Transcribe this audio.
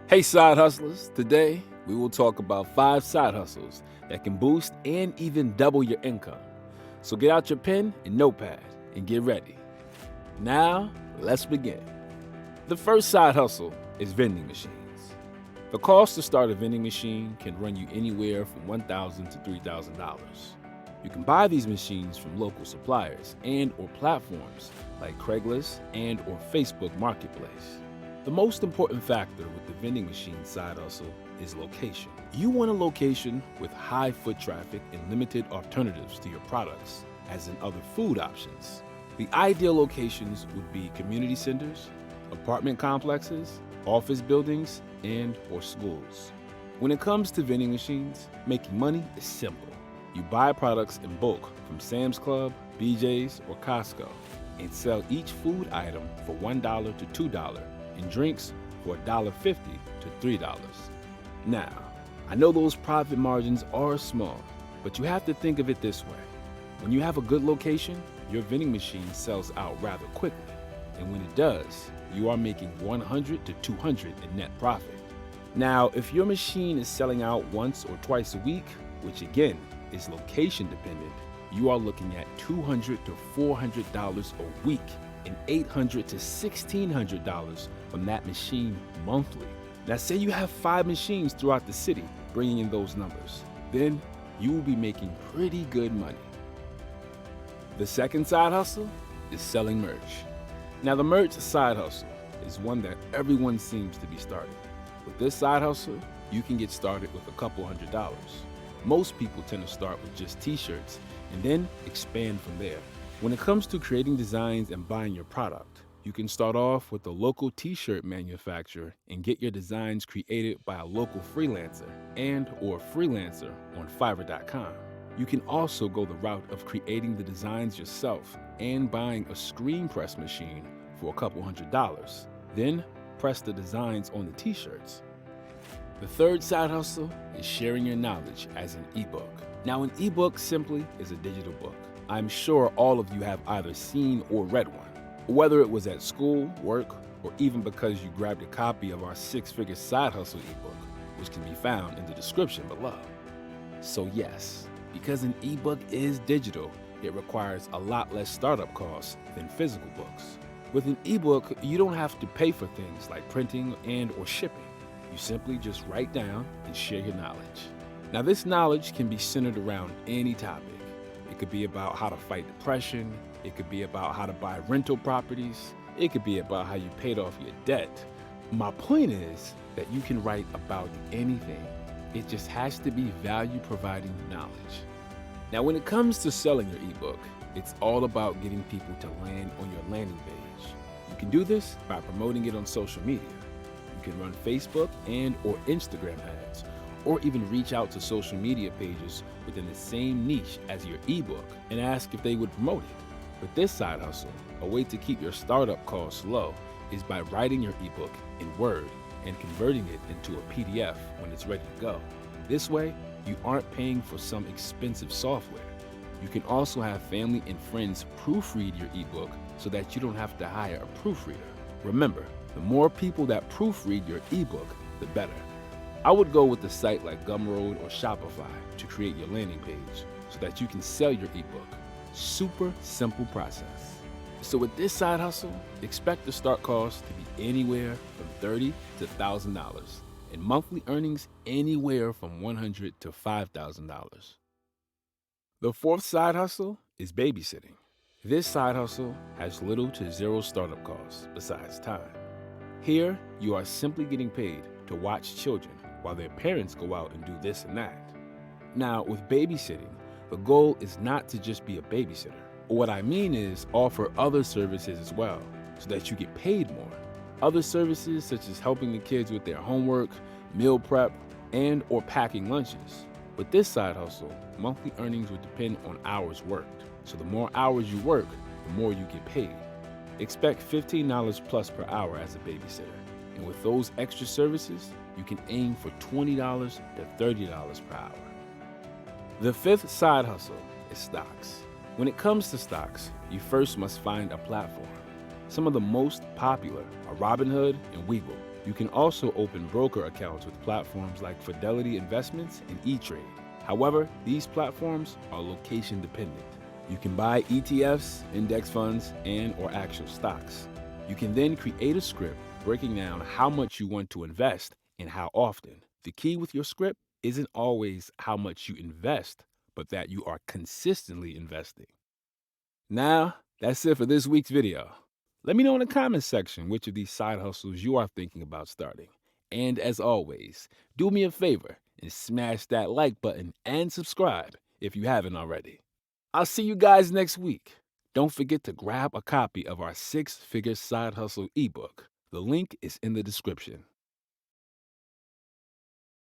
Hey, side hustlers. Today, we will talk about 5 side hustles that can boost and even double your income. So get out your pen and notepad and get ready. Now, let's begin. The first side hustle is vending machines. The cost to start a vending machine can run you anywhere from $1,000 to $3,000. You can buy these machines from local suppliers and or platforms like Craigslist and or Facebook Marketplace. The most important factor with the vending machine side hustle is location. You want a location with high foot traffic and limited alternatives to your products, as in other food options. The ideal locations would be community centers, apartment complexes, office buildings, and or schools. When it comes to vending machines, making money is simple. You buy products in bulk from Sam's Club, BJ's, or Costco, and sell each food item for $1 to $2 and drinks for $1.50 to $3. Now, I know those profit margins are small, but you have to think of it this way. When you have a good location, your vending machine sells out rather quickly. And when it does, you are making $100 to $200 in net profit. Now, if your machine is selling out once or twice a week, which again is location dependent, you are looking at $200 to $400 a week and $800 to $1,600 from that machine monthly. Now, say you have 5 machines throughout the city, bringing in those numbers. Then you will be making pretty good money. The second side hustle is selling merch. Now, the merch side hustle is one that everyone seems to be starting. With this side hustle, you can get started with a couple $100s. Most people tend to start with just t-shirts and then expand from there. When it comes to creating designs and buying your product, you can start off with a local t-shirt manufacturer and get your designs created by a local freelancer and or freelancer on Fiverr.com. You can also go the route of creating the designs yourself and buying a screen press machine for a couple $100. Then press the designs on the t-shirts. The third side hustle is sharing your knowledge as an ebook. Now, an ebook simply is a digital book. I'm sure all of you have either seen or read one, whether it was at school, work, or even because you grabbed a copy of our 6-figure side hustle ebook, which can be found in the description below. So yes, because an ebook is digital, it requires a lot less startup costs than physical books. With an ebook, you don't have to pay for things like printing and or shipping. You simply just write down and share your knowledge. Now, this knowledge can be centered around any topic. It could be about how to fight depression. It could be about how to buy rental properties. It could be about how you paid off your debt. My point is that you can write about anything. It just has to be value-providing knowledge. Now, when it comes to selling your ebook, it's all about getting people to land on your landing page. You can do this by promoting it on social media. You can run Facebook and or Instagram ads, or even reach out to social media pages within the same niche as your ebook and ask if they would promote it. With this side hustle, a way to keep your startup costs low is by writing your ebook in Word and converting it into a PDF when it's ready to go. This way, you aren't paying for some expensive software. You can also have family and friends proofread your ebook so that you don't have to hire a proofreader. Remember, the more people that proofread your ebook, the better. I would go with a site like Gumroad or Shopify to create your landing page so that you can sell your ebook. Super simple process. So with this side hustle, expect the start cost to be anywhere from $30 to $1,000 and monthly earnings anywhere from $100 to $5,000. The fourth side hustle is babysitting. This side hustle has little to zero startup costs besides time. Here, you are simply getting paid to watch children while their parents go out and do this and that. Now, with babysitting, the goal is not to just be a babysitter. What I mean is offer other services as well, so that you get paid more. Other services such as helping the kids with their homework, meal prep, and or packing lunches. With this side hustle, monthly earnings would depend on hours worked. So the more hours you work, the more you get paid. Expect $15 plus per hour as a babysitter. And with those extra services, you can aim for $20 to $30 per hour. The fifth side hustle is stocks. When it comes to stocks, you first must find a platform. Some of the most popular are Robinhood and Webull. You can also open broker accounts with platforms like Fidelity Investments and E-Trade. However, these platforms are location dependent. You can buy ETFs, index funds, and or actual stocks. You can then create a script breaking down how much you want to invest and how often. The key with your script isn't always how much you invest, but that you are consistently investing. Now, that's it for this week's video. Let me know in the comments section which of these side hustles you are thinking about starting. And as always, do me a favor and smash that like button and subscribe if you haven't already. I'll see you guys next week. Don't forget to grab a copy of our 6-figure side hustle ebook. The link is in the description.